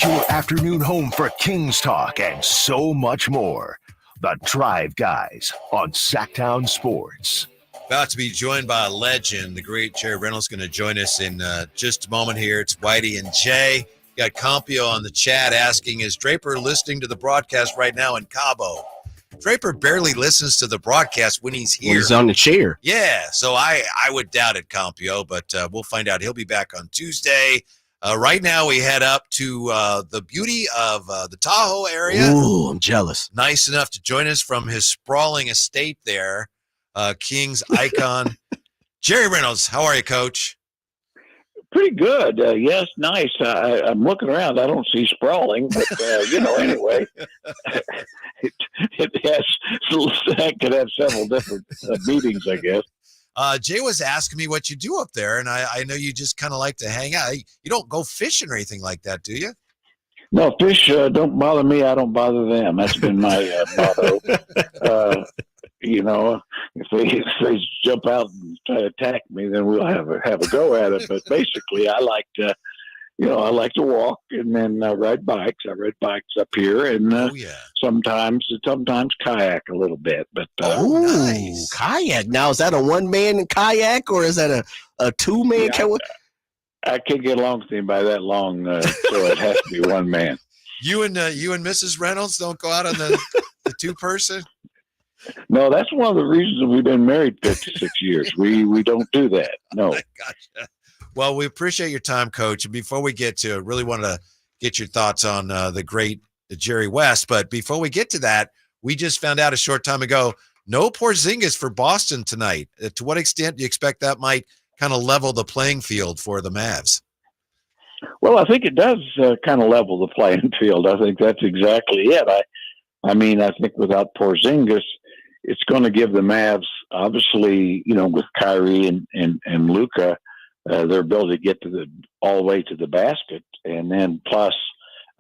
your afternoon home for Kings talk and so much more. The Drive Guys on Sactown Sports. About to be joined by a legend, the great Jerry Reynolds, going to join us in just a moment here. It's Whitey and Jay. Got Compio on the chat asking, is Draper listening to the broadcast right now in Cabo? Draper barely listens to the broadcast when he's here. When he's on the chair. Yeah, so I would doubt it, Compio, but we'll find out. He'll be back on Tuesday. Right now, we head up to the beauty of the Tahoe area. Ooh, I'm jealous. Nice enough to join us from his sprawling estate there. Kings icon. Jerry Reynolds, how are you, Coach? Pretty good. Yes, nice. I'm looking around. I don't see sprawling, but, anyway, it could have several different meetings, I guess. Jay was asking me what you do up there, and I know you just kind of like to hang out. You don't go fishing or anything like that, do you? No, fish don't bother me. I don't bother them. That's been my motto. If they jump out and try to attack me, then we'll have a go at it. But basically, I like to walk and then ride bikes. I ride bikes up here, and sometimes kayak a little bit. But nice. Kayak. Now, is that a one-man kayak or is that a two-man? I can't get along with anybody that long, so it has to be one man. You and Mrs. Reynolds don't go out on the two-person? No, that's one of the reasons we've been married 56 years. We don't do that. No. Gotcha. Well, we appreciate your time, Coach. And before we get to it, really wanted to get your thoughts on the great Jerry West. But before we get to that, we just found out a short time ago, no Porzingis for Boston tonight. To what extent do you expect that might kind of level the playing field for the Mavs? Well, I think it does kind of level the playing field. I think that's exactly it. I think without Porzingis, it's going to give the Mavs, obviously, with Kyrie and Luka, their ability to get all the way to the basket, and then plus,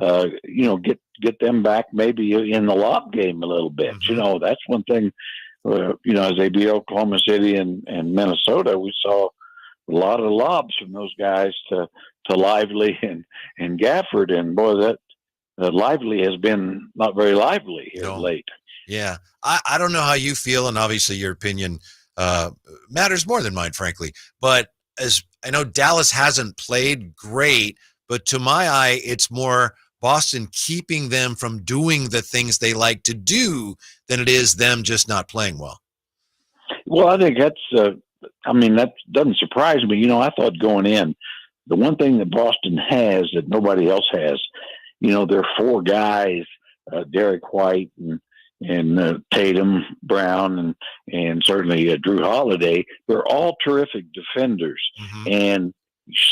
get them back maybe in the lob game a little bit. Mm-hmm. That's one thing. As they beat Oklahoma City and Minnesota, we saw a lot of lobs from those guys to Lively and Gafford, and boy, that Lively has been not very lively here late. Yeah, I don't know how you feel, and obviously your opinion matters more than mine, frankly. But as I know, Dallas hasn't played great, but to my eye, it's more Boston keeping them from doing the things they like to do than it is them just not playing well. Well, I think that's that doesn't surprise me. I thought going in, the one thing that Boston has that nobody else has, there are four guys, Derek White and Tatum, Brown, and certainly Drew Holiday. They're all terrific defenders. Mm-hmm. And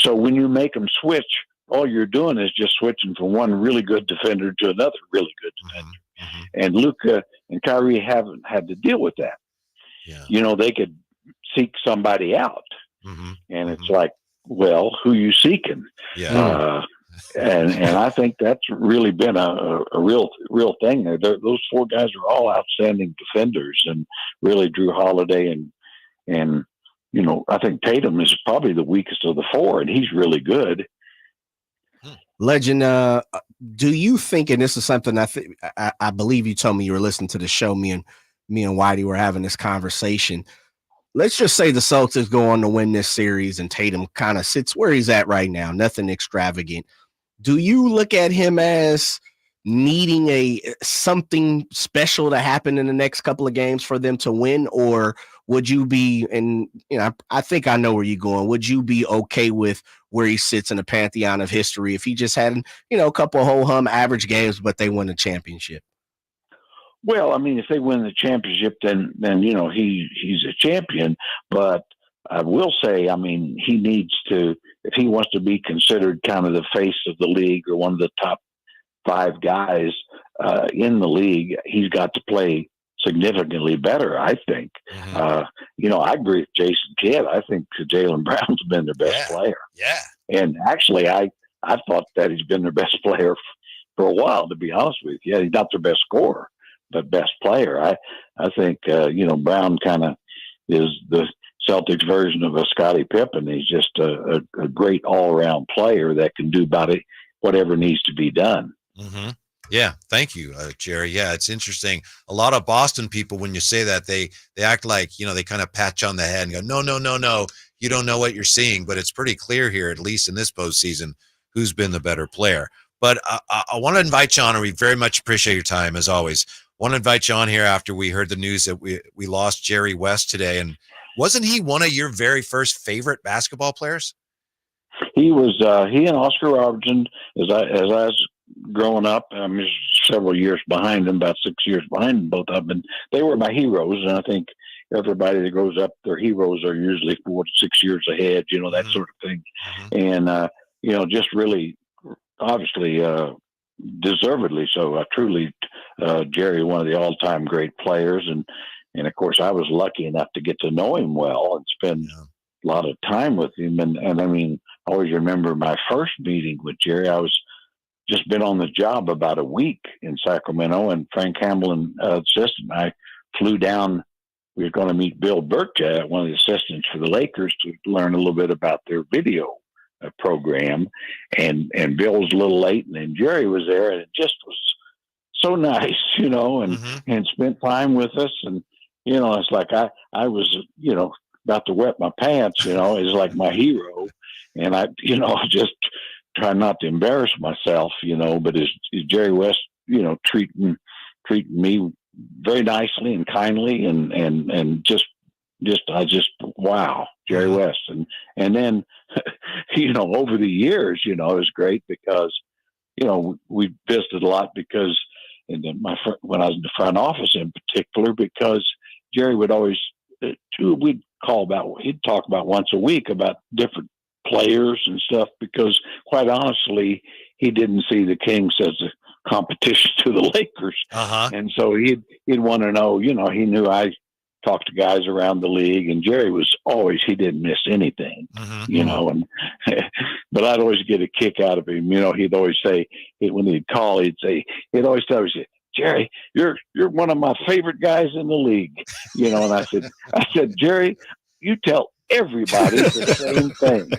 so when you make them switch, all you're doing is just switching from one really good defender to another really good defender. Mm-hmm. And Luka and Kyrie haven't had to deal with that. Yeah. They could seek somebody out. Mm-hmm. And it's like, well, who you seeking? Yeah. And I think that's really been a real thing there. Those four guys are all outstanding defenders, and really Drew Holiday and I think Tatum is probably the weakest of the four, and he's really good. Legend, do you think, and this is something I believe you told me you were listening to the show, me and Whitey were having this conversation. Let's just say the Celtics go on to win this series and Tatum kind of sits where he's at right now, nothing extravagant. Do you look at him as needing something special to happen in the next couple of games for them to win? Or would you be, and I think I know where you're going, would you be okay with where he sits in the pantheon of history if he just had, a couple of ho-hum average games, but they win a championship? Well, if they win the championship, then he's a champion. But I will say, he needs to, if he wants to be considered kind of the face of the league or one of the top five guys in the league, he's got to play significantly better, I think. Mm-hmm. I agree with Jason Kidd. I think Jaylen Brown's been their best player. Yeah. And actually, I thought that he's been their best player for a while, to be honest with you. Yeah, he's not their best scorer, but best player. I think, Brown kind of is the Celtics version of a Scottie Pippen. He's just a great all-around player that can do about whatever needs to be done. Mm-hmm. Yeah, thank you, Jerry. Yeah, it's interesting. A lot of Boston people, when you say that, they act like, they kind of pat you on the head and go, no, no, no, no, you don't know what you're seeing. But it's pretty clear here, at least in this postseason, who's been the better player. But I want to invite you on, and we very much appreciate your time, as always. Want to invite you on here after we heard the news that we lost Jerry West today. And wasn't he one of your very first favorite basketball players? He was. He and Oscar Robertson, as I was growing up, I'm several years behind them, about 6 years behind them, both of them. And they were my heroes, and I think everybody that grows up, their heroes are usually 4 to 6 years ahead, that sort of thing. And just really, obviously, deservedly so. Truly, Jerry, one of the all-time great players, and of course, I was lucky enough to get to know him well and spend a lot of time with him. And I mean, I always remember my first meeting with Jerry. I was just been on the job about a week in Sacramento, and Frank Hamlin, assistant, I flew down. We were going to meet Bill Burke, one of the assistants for the Lakers, to learn a little bit about their video program. And Bill was a little late, and then Jerry was there, and it just was so nice, and spent time with us. And, it's like I was, about to wet my pants, is like my hero. And I, just try not to embarrass myself, but is Jerry West, treating me very nicely and kindly, and just wow, Jerry West. And then, over the years, it was great because, we visited a lot because, and then when I was in the front office in particular, because Jerry would always, he'd talk about once a week about different players and stuff, because quite honestly, he didn't see the Kings as a competition to the Lakers. And so he'd want to know, he knew I talked to guys around the league, and Jerry was always, he didn't miss anything, and, but I'd always get a kick out of him. He'd always say, when he'd call, he'd always tell me, Jerry, you're one of my favorite guys in the league, and I said, Jerry, you tell everybody the same thing.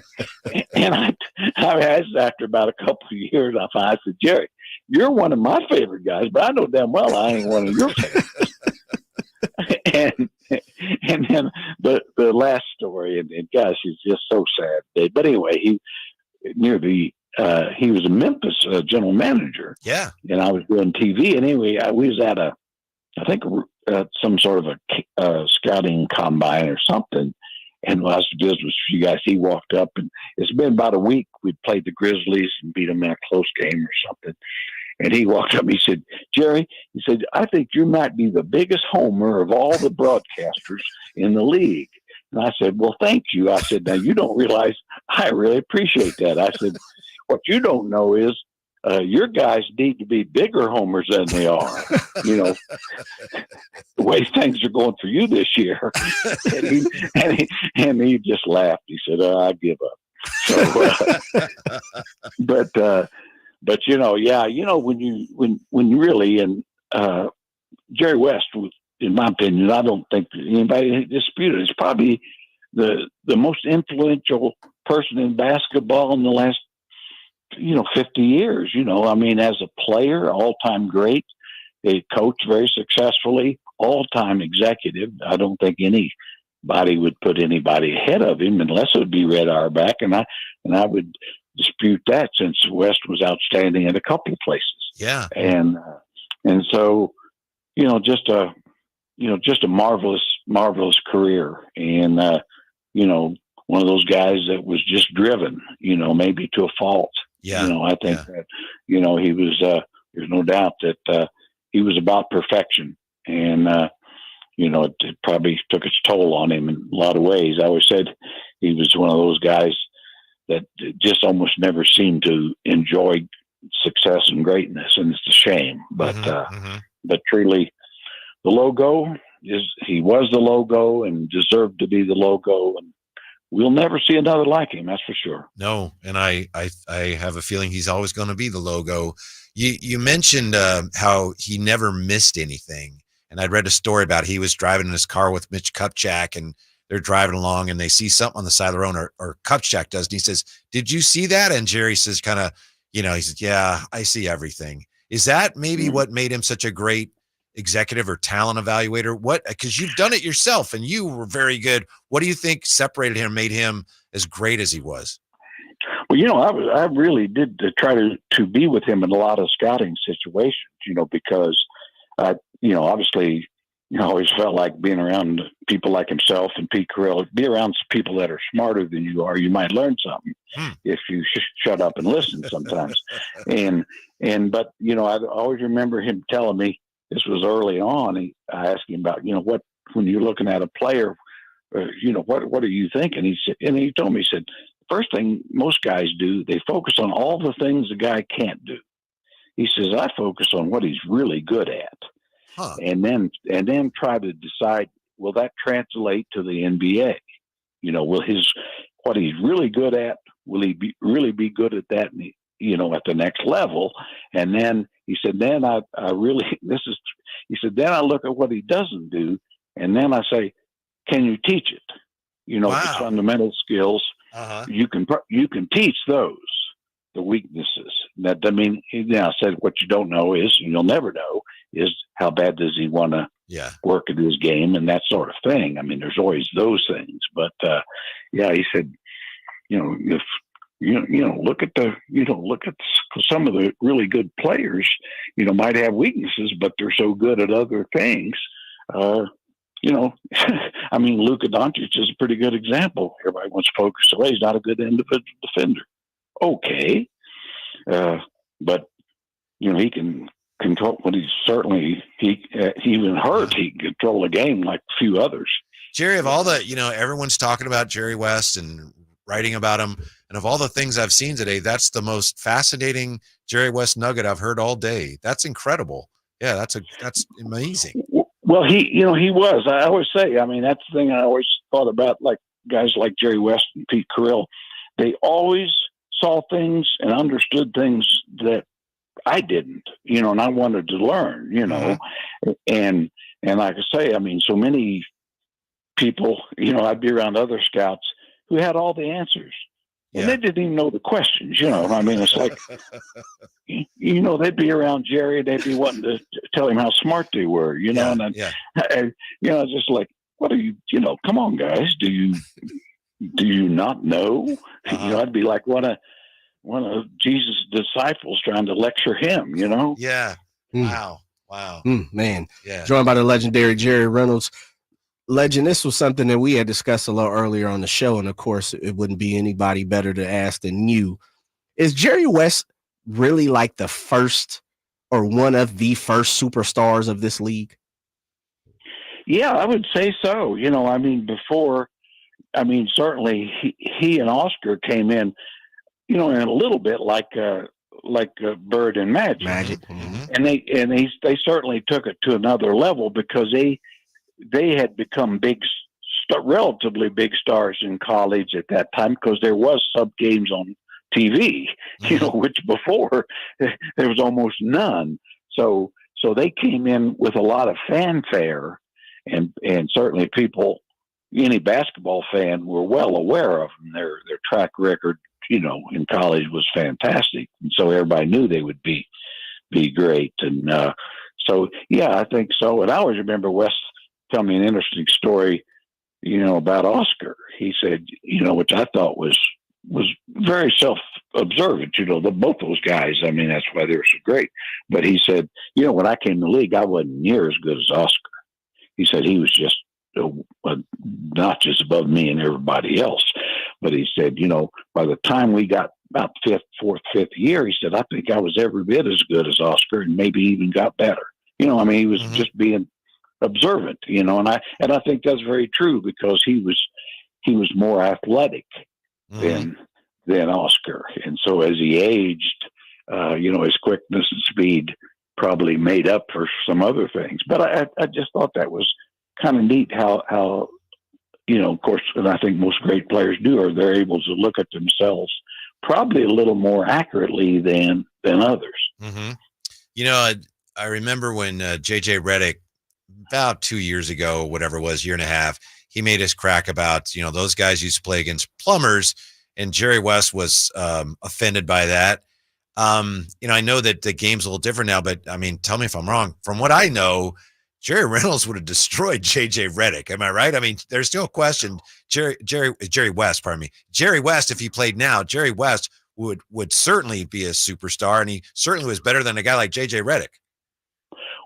And I asked after about a couple of years, I said, Jerry, you're one of my favorite guys, but I know damn well I ain't one of your favorites. and then the last story, and gosh, it's just so sad. But anyway, he was a Memphis general manager. Yeah. And I was doing TV. And anyway, we was at some sort of a scouting combine or something. And while I was visiting with you guys, he walked up, and it's been about a week. We'd played the Grizzlies and beat them in a close game or something. And he walked up and he said, Jerry, he said, I think you might be the biggest homer of all the broadcasters in the league. And I said, well, thank you. I said, now you don't realize I really appreciate that. I said, what you don't know is your guys need to be bigger homers than they are, the way things are going for you this year. and he just laughed. He said, I give up. So, but when you really, and Jerry West, in my opinion, I don't think anybody disputed. It's probably the most influential person in basketball in the last 50 years, as a player, all-time great. They coached very successfully, all-time executive. I don't think anybody would put anybody ahead of him unless it would be Red Auerbach. And I would dispute that, since West was outstanding in a couple of places. Yeah. And so, just a marvelous career. And, one of those guys that was just driven, maybe to a fault. Yeah. I think that, he was, there's no doubt that he was about perfection. And, it probably took its toll on him in a lot of ways. I always said he was one of those guys that just almost never seemed to enjoy success and greatness. And it's a shame, but truly the logo he was the logo and deserved to be the logo. And we'll never see another like him, that's for sure. No, and I have a feeling he's always going to be the logo. You mentioned how he never missed anything, and I'd read a story about he was driving in his car with Mitch Kupchak, and they're driving along, and they see something on the side of the road, or Kupchak does, and he says, "Did you see that?" And Jerry says, kind of, He said, yeah, I see everything. Is that maybe what made him such a great executive or talent evaluator? Because you've done it yourself and you were very good. What do you think separated him, made him as great as he was? Well, I really did try to be with him in a lot of scouting situations, because obviously, I always felt like being around people like himself and Pete Carroll, be around people that are smarter than you are. You might learn something if you shut up and listen sometimes. But I always remember him telling me, this was early on. I asked him about, when you're looking at a player, what are you thinking? He told me, he said, first thing most guys do, they focus on all the things the guy can't do. He says, I focus on what he's really good at. And then try to decide, will that translate to the NBA? Will what he's really good at, will he really be good at that, at the next level? And then he said, then I look at what he doesn't do. And then I say, can you teach it? The fundamental skills, you can teach those, the weaknesses. That, I said, what you don't know is, and you'll never know, is how bad does he want to work at his game and that sort of thing. There's always those things. But, he said, if look at some of the really good players, might have weaknesses, but they're so good at other things. Luka Doncic is a pretty good example. Everybody wants to focus away. He's not a good individual defender. Okay. But, he can control when even hurt, he can control a game like a few others. Jerry, of all the, everyone's talking about Jerry West and writing about him, and of all the things I've seen today, that's the most fascinating Jerry West nugget I've heard all day. That's incredible. Yeah, that's amazing. Well, he was. I always say, that's the thing I always thought about, like guys like Jerry West and Pete Carroll. They always saw things and understood things that I didn't, and I wanted to learn, and like I say, so many people, I'd be around other scouts who had all the answers and they didn't even know the questions, it's like, they'd be around Jerry, they'd be wanting to tell him how smart they were, and it's just like, what are you, come on guys, do you not know? I'd be like one of Jesus' disciples trying to lecture him, Yeah. Wow. Man. Yeah. Joined by the legendary Jerry Reynolds. Legend, this was something that we had discussed a little earlier on the show, and of course, it wouldn't be anybody better to ask than you. Is Jerry West really like the first or one of the first superstars of this league? Yeah, I would say so. Before, certainly he and Oscar came in, in a little bit like Bird and Magic. Mm-hmm. And they certainly took it to another level because they had become relatively big stars in college at that time because there was sub games on TV, which before there was almost none. So they came in with a lot of fanfare, and certainly people, any basketball fan, were well aware of them. Their track record, in college was fantastic, and so everybody knew they would be great. And I think so. And I always remember Wes tell me an interesting story, about Oscar. He said, which I thought was very self-observant, both those guys. That's why they were so great. But he said, when I came to the league, I wasn't near as good as Oscar. He said he was just notches above me and everybody else. But he said, by the time we got about fourth, fifth year, he said, I think I was every bit as good as Oscar and maybe even got better. He was just being observant, and I think that's very true because he was more athletic than Oscar. And so as he aged, his quickness and speed probably made up for some other things. But I just thought that was kind of neat how, of course, and I think most great players do, are they're able to look at themselves probably a little more accurately than others. Mm-hmm. I remember when JJ Redick, about 2 years ago, whatever it was, year and a half, he made his crack about, those guys used to play against plumbers, and Jerry West was offended by that. I know that the game's a little different now, but I mean, tell me if I'm wrong. From what I know, Jerry Reynolds would have destroyed JJ Redick. Am I right? I mean, there's no question. Jerry West, pardon me. Jerry West, if he played now, Jerry West would certainly be a superstar, and he certainly was better than a guy like JJ Redick.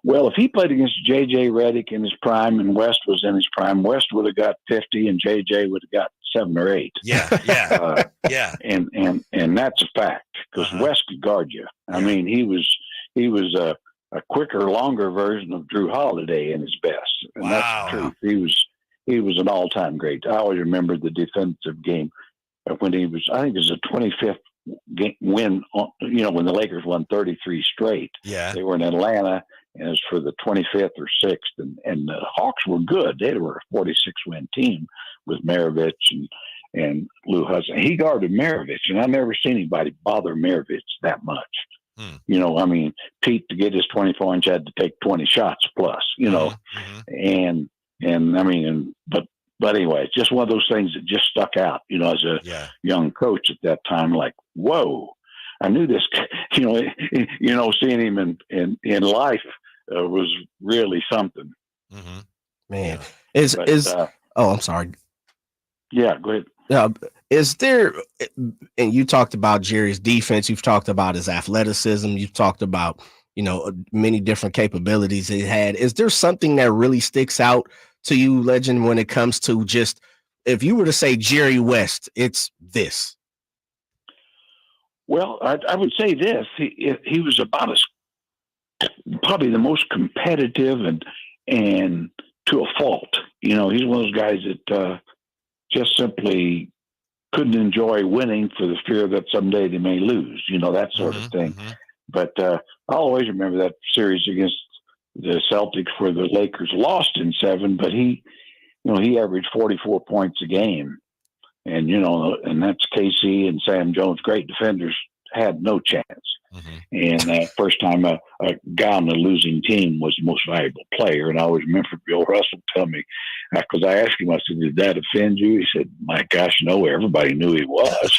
Well, if he played against J.J. Redick in his prime and West was in his prime, West would have got 50 and J.J. would have got 7 or 8. Yeah. Yeah. And that's a fact because West could guard you. I mean, he was a quicker, longer version of Drew Holiday in his best. And that's the truth. He was an all-time great. I always remember the defensive game when he was, I think it was a 25th win, when the Lakers won 33 straight. Yeah. They were in Atlanta. And it was for the 25th or 6th, and the Hawks were good. They were a 46-win team with Maravich and Lou Hudson. He guarded Maravich, and I've never seen anybody bother Maravich that much. I mean, Pete, to get his 24-inch, had to take 20 shots plus, and I mean, but anyway, it's just one of those things that just stuck out, as a young coach at that time, like, whoa. I knew this, seeing him in life was really something. Man, I'm sorry. Yeah, go ahead. Is there, and you talked about Jerry's defense, you've talked about his athleticism, you've talked about, many different capabilities he had. Is there something that really sticks out to you, Legend, when it comes to just, if you were to say Jerry West, it's this? Well, I would say this: he was about probably the most competitive and to a fault. He's one of those guys that just simply couldn't enjoy winning for the fear that someday they may lose. That sort of thing. But I'll always remember that series against the Celtics where the Lakers lost in 7, but he averaged 44 points a game. And, and that's KC and Sam Jones, great defenders, had no chance. And first time a guy on a losing team was the most valuable player. And I always remember Bill Russell tell me, because I asked him, I said, did that offend you? He said, my gosh, no, everybody knew he was.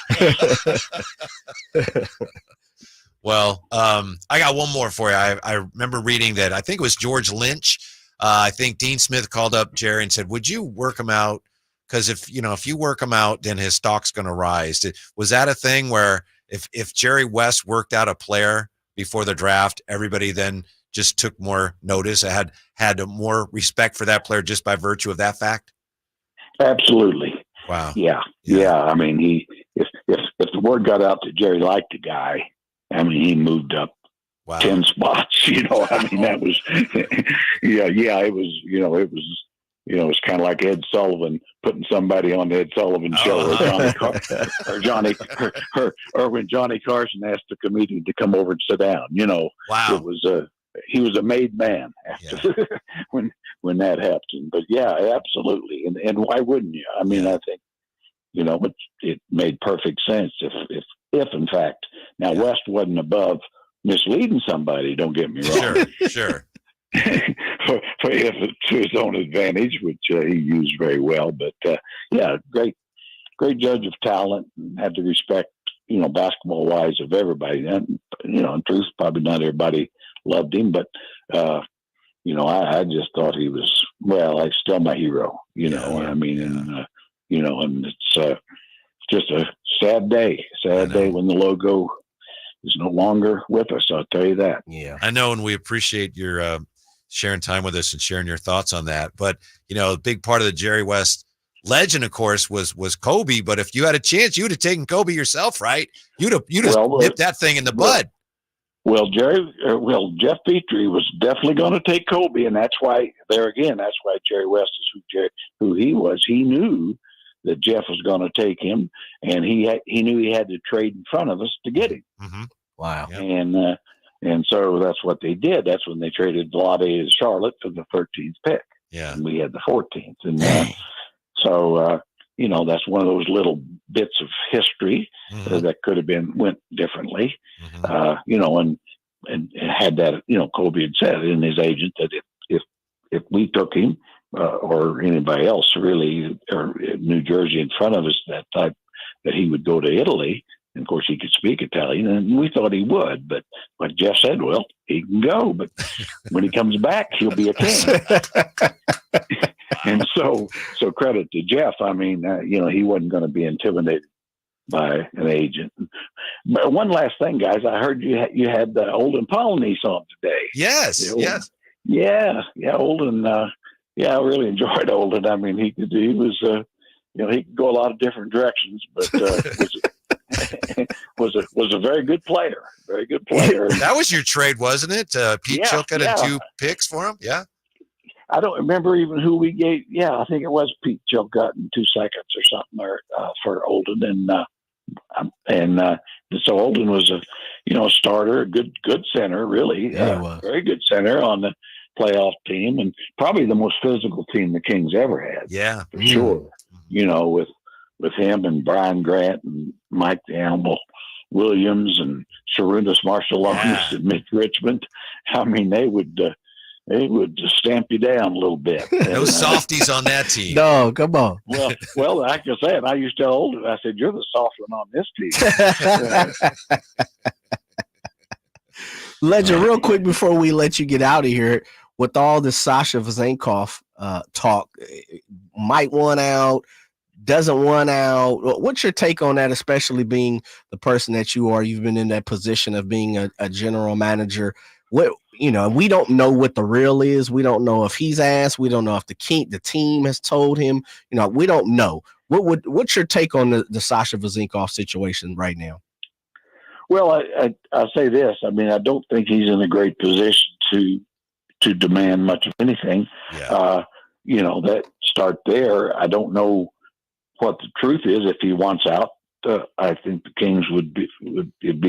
Well, I got one more for you. I remember reading that, I think it was George Lynch. I think Dean Smith called up Jerry and said, would you work him out? Because if you work him out, then his stock's going to rise. Was that a thing where if Jerry West worked out a player before the draft, everybody then just took more notice, had more respect for that player just by virtue of that fact? Absolutely. Wow. Yeah. I mean, if the word got out that Jerry liked the guy, I mean, he moved up 10 spots. I mean, that was, it was, it was kind of like Ed Sullivan putting somebody on the Ed Sullivan show, or when Johnny Carson asked the comedian to come over and sit down. Wow. It was he was a made man after when that happened. But yeah, absolutely, and why wouldn't you? I mean, I think it made perfect sense if in fact now West wasn't above misleading somebody. Don't get me wrong. Sure. for to his own advantage, which he used very well. But great judge of talent, and had the respect, basketball wise, of everybody. And in truth, probably not everybody loved him, but I just thought he was like still my hero. I mean, and it's just a sad day when the logo is no longer with us. I'll tell you that. Yeah, I know, and we appreciate your sharing time with us and sharing your thoughts on that. But a big part of the Jerry West legend, of course, was Kobe. But if you had a chance, you would have taken Kobe yourself, right? You'd have nipped that thing in the bud. Well, Jeff Petrie was definitely going to take Kobe, and that's why Jerry West is who he was. He knew that Jeff was going to take him, and he knew he had to trade in front of us to get him. Wow. Yep. And so that's what they did. That's when they traded Vlade to Charlotte for the 13th pick. Yeah. And we had the 14th. And so, that's one of those little bits of history that could have went differently. And had that, Kobe had said in his agent that if we took him or anybody else really, or New Jersey in front of us that he would go to Italy. And of course, he could speak Italian, and we thought he would. But like Jeff said, well, he can go, but when he comes back, he'll be a king. And so credit to Jeff. I mean, he wasn't going to be intimidated by an agent. But one last thing, guys, I heard you had the Olden Polynice on today. Yes. Yeah, Olden. I really enjoyed Olden. I mean, he was, he could go a lot of different directions, but was a very good player. Very good player. That was your trade, wasn't it? Pete Chilcutt and 2 picks for him. Yeah. I don't remember even who we gave. Yeah, I think it was Pete Chilcutt and 2 seconds or something for Olden, and so Olden was a starter, a good center, really. Yeah, very good center on the playoff team, and probably the most physical team the Kings ever had. Yeah, for sure. With him and Brian Grant and Mike the Animal Williams and Sharunas Marshall-Lonis and Mitch Richmond. I mean, they would stamp you down a little bit. No softies on that team. No, come on. Well, like I said, I used to tell Olden, I said, "You're the soft one on this team." Legend, real quick before we let you get out of here, with all this Sasha Vezenkov talk, might want out, doesn't want out. What's your take on that, especially being the person that you are? You've been in that position of being a general manager. We don't know what the real is. We don't know if he's asked. We don't know if the team has told him. We don't know. What's your take on the Sasha Vezenkov situation right now? Well, I say this. I mean, I don't think he's in a great position to demand much of anything. Yeah. That start there. I don't know what the truth is. If he wants out, I think the Kings would be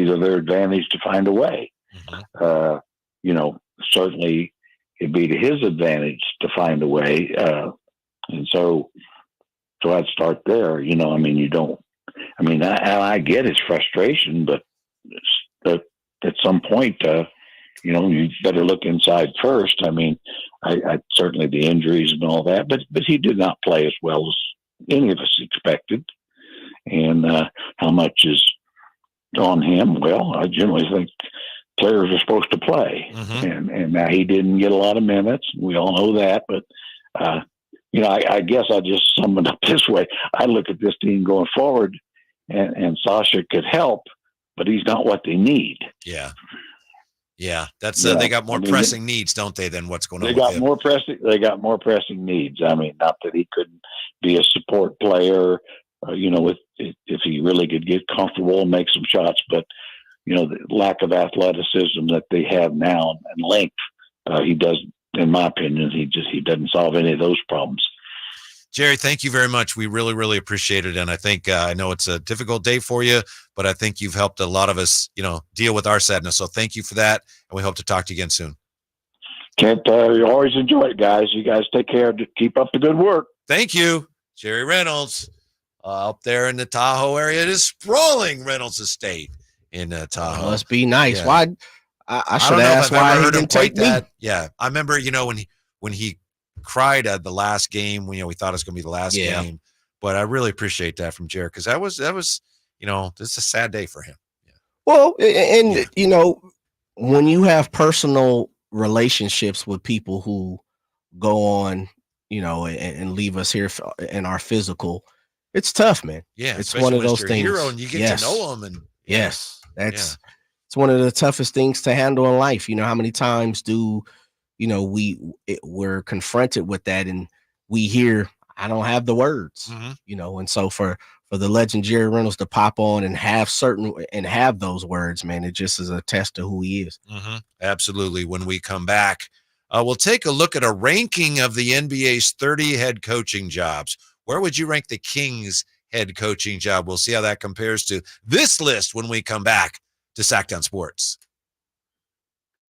to their advantage to find a way. Mm-hmm. Certainly it'd be to his advantage to find a way. And so I'd start there. I get his frustration, but at some point, you better look inside first. I mean, I certainly the injuries and all that, but he did not play as well as any of us expected. And how much is on him? Well, I generally think players are supposed to play, and now he didn't get a lot of minutes. We all know that, but I guess I just sum it up this way. I look at this team going forward, and Sasha could help, but he's not what they need. Yeah. That's they got more pressing needs, don't they? Than what's going on. They got more pressing needs. I mean, not that he couldn't be a support player, if he really could get comfortable and make some shots, but the lack of athleticism that they have now and length, he doesn't. In my opinion, he doesn't solve any of those problems. Jerry, thank you very much. We really, really appreciate it. And I think I know it's a difficult day for you, but I think you've helped a lot of us, deal with our sadness. So thank you for that. And we hope to talk to you again soon. You always enjoy it, guys. You guys take care. Keep up the good work. Thank you. Jerry Reynolds up there in the Tahoe area. It is sprawling Reynolds Estate in Tahoe. Must be nice. Yeah. Why? I should ask why he didn't take me. Yeah. I remember, when he cried at the last game, we thought it was going to be the last game, but I really appreciate that from Jerry. Cause that was, this is a sad day for him. Yeah. Well, and when you have personal relationships with people who go on, and leave us here in our physical, it's tough, man. Yeah. It's one of those things. Hero and you get to know him, and it's one of the toughest things to handle in life. How many times we're confronted with that, and we hear, I don't have the words, and so for the legend Jerry Reynolds to pop on and have those words, man, it just is a test to who he is. Absolutely. When we come back, we'll take a look at a ranking of the NBA's 30 head coaching jobs. Where would you rank the Kings head coaching job? We'll see how that compares to this list when we come back to Sactown Sports.